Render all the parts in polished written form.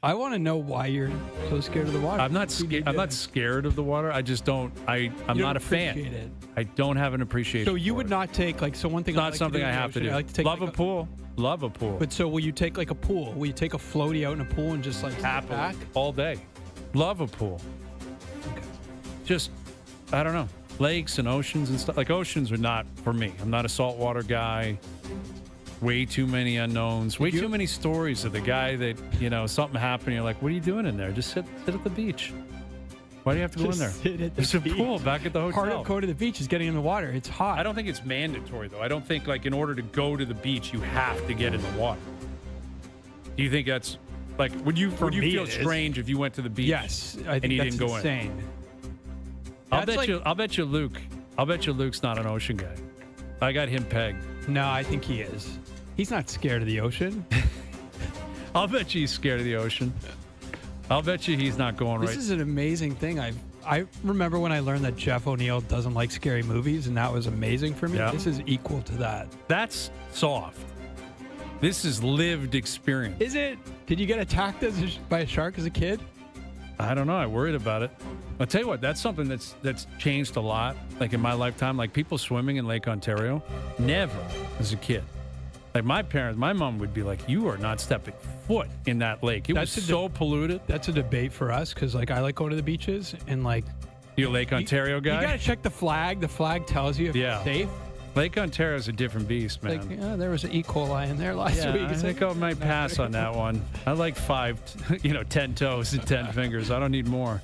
I want to know why you're so scared of the water. I'm not scared. I'm not scared of the water. I just don't. I'm not a fan. It. I don't have an appreciation. So you for would it. not take like one thing. It's I not like something to do I in the have to ocean, do. I like to take Love like a pool. Love a pool. But so will you take like a pool? Will you take a floaty out in a pool and just like sit Happily, back all day? Love a pool. Okay. Just I don't know. Lakes and oceans and stuff. Like oceans are not for me. I'm not a saltwater guy. Way too many unknowns. Way too many stories of the guy that, something happened. You're like, what are you doing in there? Just sit at the beach. Why do you have to go in there? Sit at the There's a beach. pool back at the hotel. Part of going to the beach is getting in the water. It's hot. I don't think it's mandatory, though. I don't think, like, in order to go to the beach, you have to get in the water. Do you think that's, like, would you feel strange if you went to the beach? Yes. I think and he that's didn't go insane. in? I'll bet you Luke's not an ocean guy. I got him pegged. No, I think he is. He's not scared of the ocean. I'll bet you he's scared of the ocean. I'll bet you he's not going right. This is an amazing thing. I remember when I learned that Jeff O'Neill doesn't like scary movies, and that was amazing for me. Yeah. This is equal to that. That's soft. This is lived experience. Is it? Did you get attacked by a shark as a kid? I don't know. I worried about it. I'll tell you what, that's something that's changed a lot, like in my lifetime. Like people swimming in Lake Ontario, never as a kid. Like my mom would be like, you are not stepping foot in that lake. It was so polluted. That's a debate for us because, like, I like going to the beaches and, like... You're a Lake Ontario guy? You got to check the flag. The flag tells you if it's safe. Lake Ontario is a different beast, man. Like, there was an E. coli in there last week. I think I might pass on that one. I like 10 toes and 10 fingers. I don't need more.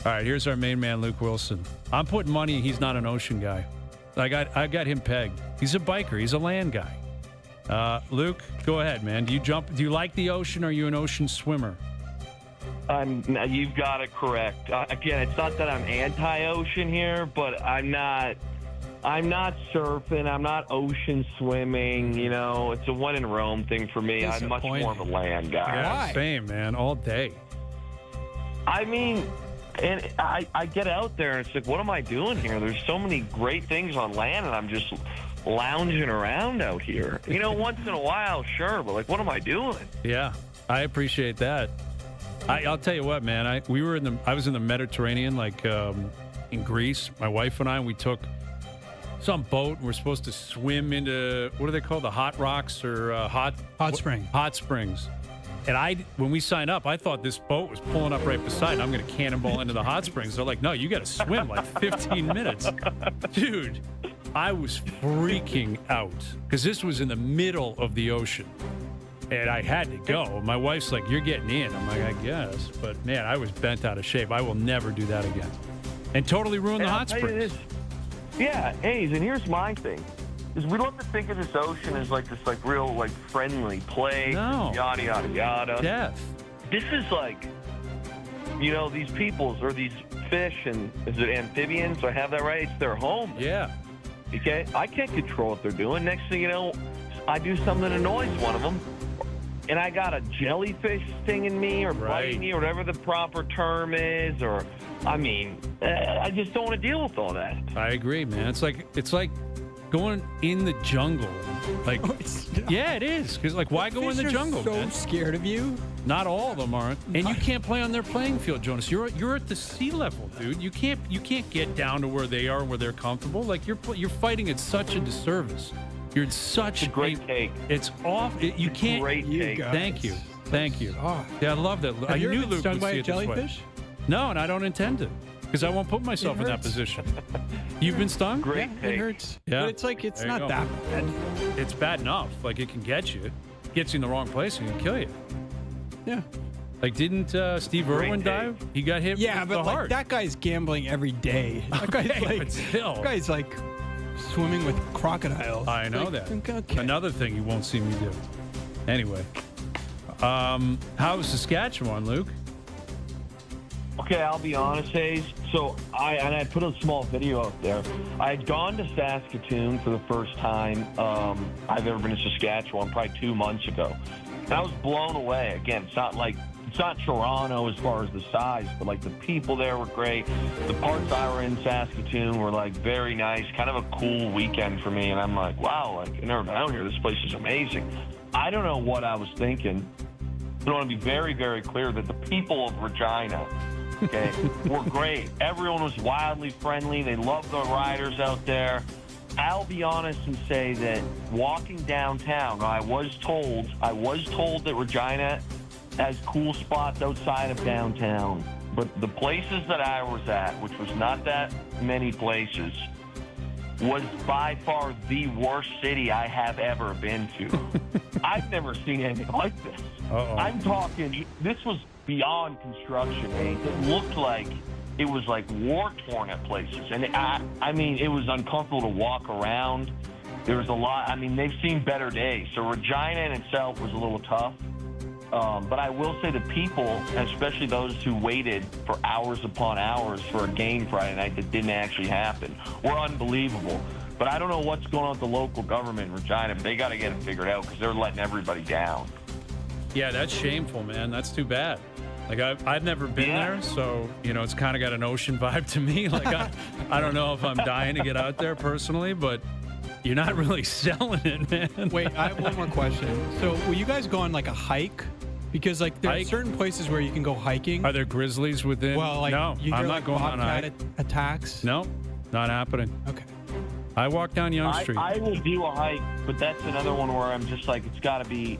All right, here's our main man, Luke Wilson. I'm putting money he's not an ocean guy. I got him pegged. He's a biker. He's a land guy. Luke, go ahead, man. Do you like the ocean, or are you an ocean swimmer? You've got it correct. Again, it's not that I'm anti-ocean here, but I'm not surfing. I'm not ocean swimming. It's a when in Rome thing for me. I'm much more of a land guy. Yeah, same, man. All day. I mean, and I get out there, and it's like, what am I doing here? There's so many great things on land, and I'm just lounging around out here. Once in a while, sure, but like, what am I doing? Yeah, I appreciate that. I'll tell you what, man. I was in the Mediterranean, like in Greece. My wife and I, we took some boat, and we're supposed to swim into, what are they called? The hot rocks or hot spring. Hot springs. And when we signed up, I thought this boat was pulling up right beside, and I'm going to cannonball into the hot springs. They're like, no, you got to swim like 15 minutes. Dude, I was freaking out because this was in the middle of the ocean. And I had to go. My wife's like, you're getting in. I'm like, I guess. But, man, I was bent out of shape. I will never do that again. And totally ruin the hot springs. Yeah, Hayes, and here's my thing. Is we love to think of this ocean as like this like real like friendly place, yada, yada, yada. Death. This is like, these peoples or these fish, and is it amphibians? Do I have that right? It's their home. Yeah. Okay? I can't control what they're doing. Next thing you know, I do something that annoys one of them, and I got a jellyfish stinging me or biting me or whatever the proper term is, or, I just don't want to deal with all that. I agree, man. It's like going in the jungle. Like, yeah, it is. Because, like, why go in the jungle, man? So scared of you. Not all of them aren't. And you can't play on their playing field, Jonas. You're at the sea level, dude. You can't get down to where they are, where they're comfortable. Like, you're fighting at such a disservice. You're in such a great take. It's off. You can't. Great take. Thank you. Oh. Yeah, I love that. Have you ever been Luke stung would by see a it this way. jellyfish? No, and I don't intend to, because I won't put myself in that position. You've been stung? Great take. It hurts. Yeah. But it's like, it's There you not go. that bad. It's bad enough. Like, it can get you. It gets you in the wrong place and can kill you. Yeah. Like, didn't Steve Irwin die? He got hit with but the like heart. that guy's gambling every day. That guy's like, but still. that guy's like swimming with crocodiles. I know Like, that. okay. Another thing you won't see me do. Anyway. How's Saskatchewan, Luke? Okay, I'll be honest, Hayes. So I put a small video out there. I had gone to Saskatoon for the first time I've ever been to Saskatchewan, probably 2 months ago. And I was blown away. Again, it's not Toronto as far as the size, but like the people there were great. The parts I were in Saskatoon were like very nice, kind of a cool weekend for me. And I'm like, wow, like I've never been out here. This place is amazing. I don't know what I was thinking, I want to be very, very clear that the people of Regina, okay, were great. Everyone was wildly friendly. They loved the riders out there. I'll be honest and say that walking downtown, I was told that Regina has cool spots outside of downtown. But the places that I was at, which was not that many places, was by far the worst city I have ever been to. I've never seen anything like this. Uh-oh. I'm talking, this was beyond construction age. It looked like it was like war-torn at places. And I mean, it was uncomfortable to walk around. There was a lot, I mean, they've seen better days. So Regina in itself was a little tough. But I will say the people, especially those who waited for hours upon hours for a game Friday night that didn't actually happen, were unbelievable. But I don't know what's going on with the local government in Regina, but they got to get it figured out because they're letting everybody down. Yeah, that's shameful, man. That's too bad. Like, I've never been there, so, you know, it's kind of got an ocean vibe to me. Like, I don't know if I'm dying to get out there personally, but you're not really selling it, man. Wait, I have one more question. So, will you guys go on like a hike? Because like there are certain places where you can go hiking. Are there grizzlies within? Well, like, no, you hear, I'm not like, going on a hike. bobcat attacks. No, not happening. Okay. I walk down Young Street. I will do a hike, but that's another one where I'm just like, it's got to be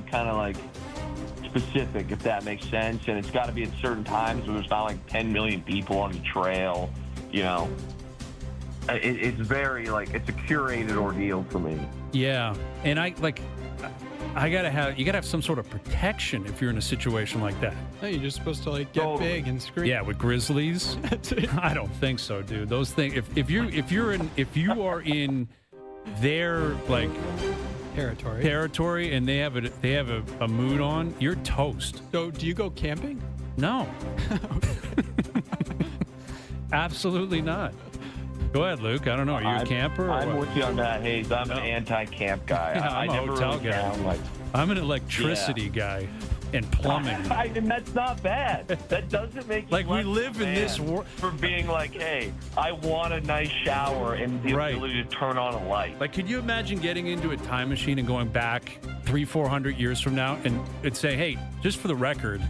kind of like specific, if that makes sense, and it's got to be at certain times where there's not like 10 million people on the trail. You know, it's very like it's a curated ordeal for me. Yeah, and you gotta have some sort of protection if you're in a situation like that. No, you're just supposed to like get Totally. big and scream. Yeah, with grizzlies, I don't think so, dude. Those things. If you are in their like territory and they have a mood on, you're toast. So, do you go camping? No. Absolutely not. Go ahead, Luke. I don't know. Are you a camper? Or I'm what? with you on that, Hayes. I'm an anti-camp guy. Yeah, I I'm a never hotel really guy. found, like, I'm an electricity guy and plumbing. and that's not bad. That doesn't make you Like, we less live in man this world. for being like, hey, I want a nice shower and the Right. ability to turn on a light. Like, could you imagine getting into a time machine and going back 300-400 years from now and say, hey, just for the record,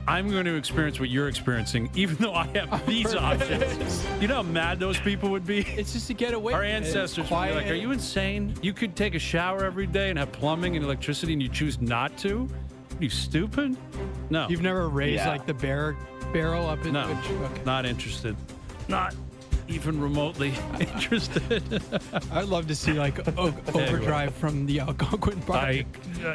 I'm going to experience what you're experiencing, even though I have these options. You know how mad those people would be? It's just to get away. Our It's ancestors would be quiet. like, are you insane? You could take a shower every day and have plumbing and electricity and you choose not to? Are you stupid? No. You've never raised Yeah. like the barrel up into No. a okay. Not interested. Not even remotely interested. I'd love to see like overdrive from the Algonquin Park.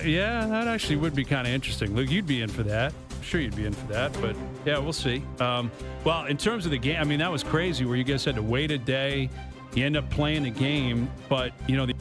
Yeah, that actually would be kind of interesting. Look, you'd be in for that. I'm sure you'd be in for that, but yeah, we'll see. Well, in terms of the game, I mean, that was crazy where you guys had to wait a day. You end up playing the game, but, you know, the